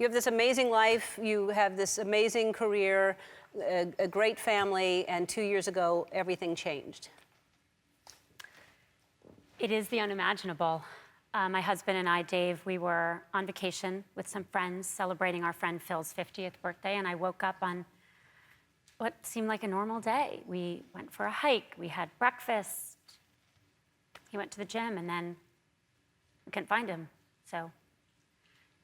you have this amazing life, you have this amazing career, a great family, and 2 years ago, everything changed. It is the unimaginable. My husband and I, Dave, we were on vacation with some friends celebrating our friend Phil's 50th birthday, and I woke up on what seemed like a normal day. We went for a hike, we had breakfast, he went to the gym, and then we couldn't find him. So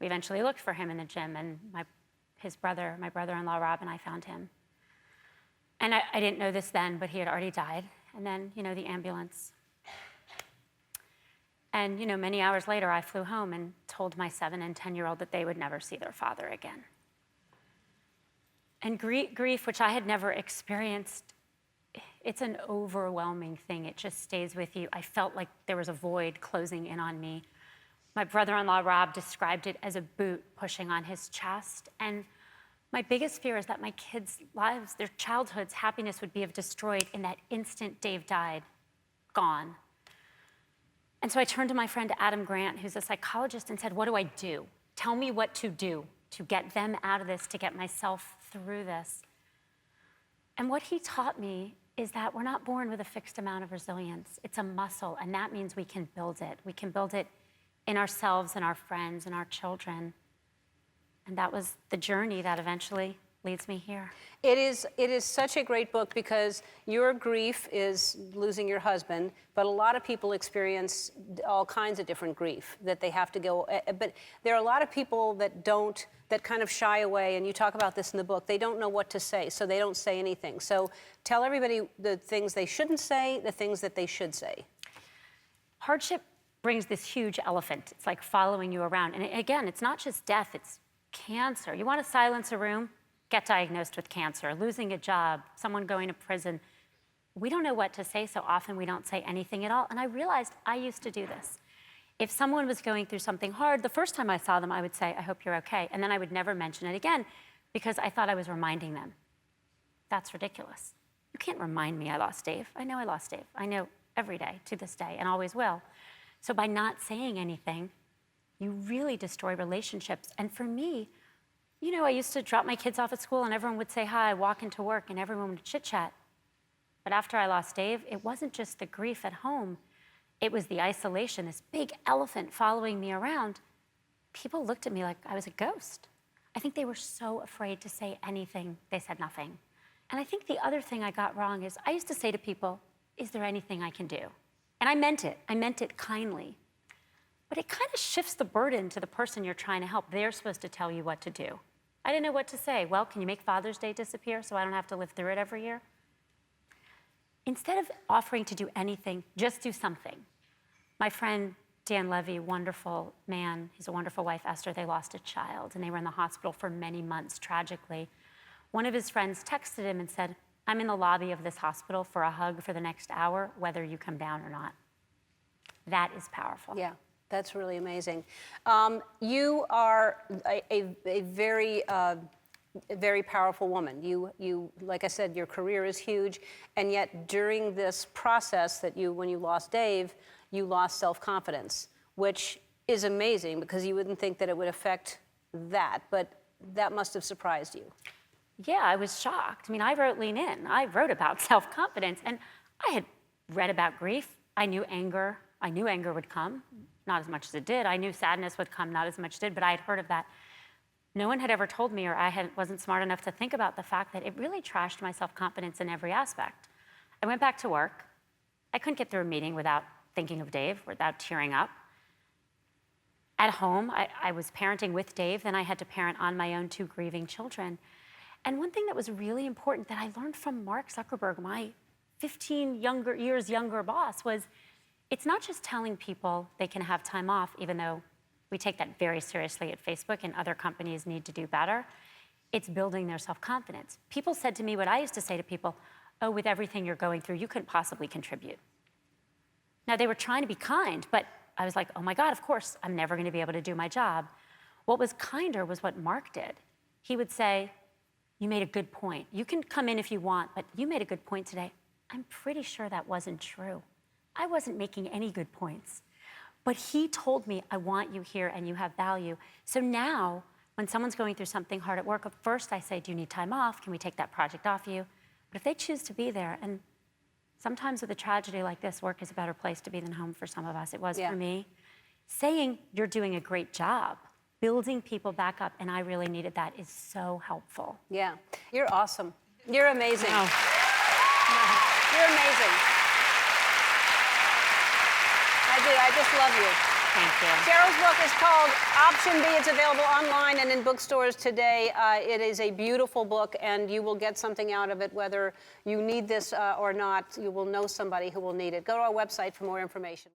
we eventually looked for him in the gym, and my brother-in-law Rob, and I found him. And I didn't know this then, but he had already died. And then, the ambulance. And, many hours later, I flew home and told my 7 and 10-year-old that they would never see their father again. And grief, which I had never experienced, it's an overwhelming thing. It just stays with you. I felt like there was a void closing in on me. My brother-in-law, Rob, described it as a boot pushing on his chest. And my biggest fear is that my kids' lives, their childhood's happiness would be destroyed in that instant Dave died, gone. And so I turned to my friend Adam Grant, who's a psychologist, and said, what do I do? Tell me what to do to get them out of this, to get myself through this. And what he taught me is that we're not born with a fixed amount of resilience. It's a muscle, and that means we can build it. We can build it in ourselves and our friends and our children. And that was the journey that eventually leads me here. It is such a great book because your grief is losing your husband, but a lot of people experience all kinds of different grief that they have to go, but there are a lot of people that kind of shy away, and you talk about this in the book. They don't know what to say, so they don't say anything. So tell everybody the things they shouldn't say, the things that they should say. Hardship brings this huge elephant. It's like following you around. And again, it's not just death, it's cancer. You want to silence a room? Get diagnosed with cancer, losing a job, someone going to prison. We don't know what to say, so often we don't say anything at all. And I realized I used to do this. If someone was going through something hard, the first time I saw them, I would say, I hope you're okay. And then I would never mention it again because I thought I was reminding them. That's ridiculous. You can't remind me I lost Dave. I know I lost Dave. I know every day to this day and always will. So by not saying anything, you really destroy relationships. And for me, I used to drop my kids off at school and everyone would say hi, walk into work, and everyone would chit-chat. But after I lost Dave, it wasn't just the grief at home. It was the isolation, this big elephant following me around. People looked at me like I was a ghost. I think they were so afraid to say anything, they said nothing. And I think the other thing I got wrong is I used to say to people, is there anything I can do? And I meant it kindly. But it kind of shifts the burden to the person you're trying to help. They're supposed to tell you what to do. I didn't know what to say. Well, can you make Father's Day disappear so I don't have to live through it every year? Instead of offering to do anything, just do something. My friend Dan Levy, wonderful man, his a wonderful wife, Esther, they lost a child and they were in the hospital for many months, tragically. One of his friends texted him and said, I'm in the lobby of this hospital for a hug for the next hour, whether you come down or not. That is powerful. Yeah. That's really amazing. You are a very, very powerful woman. You, like I said, your career is huge, and yet during this process when you lost Dave, you lost self-confidence, which is amazing because you wouldn't think that it would affect that, but that must have surprised you. Yeah, I was shocked. I mean, I wrote Lean In. I wrote about self-confidence, and I had read about grief. I knew anger would come. Not as much as it did. I knew sadness would come, not as much did, but I had heard of that. No one had ever told me, or wasn't smart enough to think about the fact that it really trashed my self-confidence in every aspect. I went back to work. I couldn't get through a meeting without thinking of Dave, without tearing up. At home, I was parenting with Dave, then I had to parent on my own 2 grieving children. And one thing that was really important that I learned from Mark Zuckerberg, my 15 years younger boss, was it's not just telling people they can have time off, even though we take that very seriously at Facebook and other companies need to do better. It's building their self-confidence. People said to me what I used to say to people, oh, with everything you're going through, you couldn't possibly contribute. Now, they were trying to be kind, but I was like, oh my God, of course, I'm never gonna be able to do my job. What was kinder was what Mark did. He would say, you made a good point. You can come in if you want, but you made a good point today. I'm pretty sure that wasn't true. I wasn't making any good points. But he told me, I want you here and you have value. So now when someone's going through something hard at work, at first I say, do you need time off? Can we take that project off you? But if they choose to be there, and sometimes with a tragedy like this, work is a better place to be than home for some of us. It was for me. Saying you're doing a great job, building people back up, and I really needed that, is so helpful. Yeah, you're awesome. You're amazing. Oh. You're amazing. I just love you. Thank you. Sheryl's book is called Option B. It's available online and in bookstores today. It is a beautiful book, and you will get something out of it, whether you need this or not. You will know somebody who will need it. Go to our website for more information.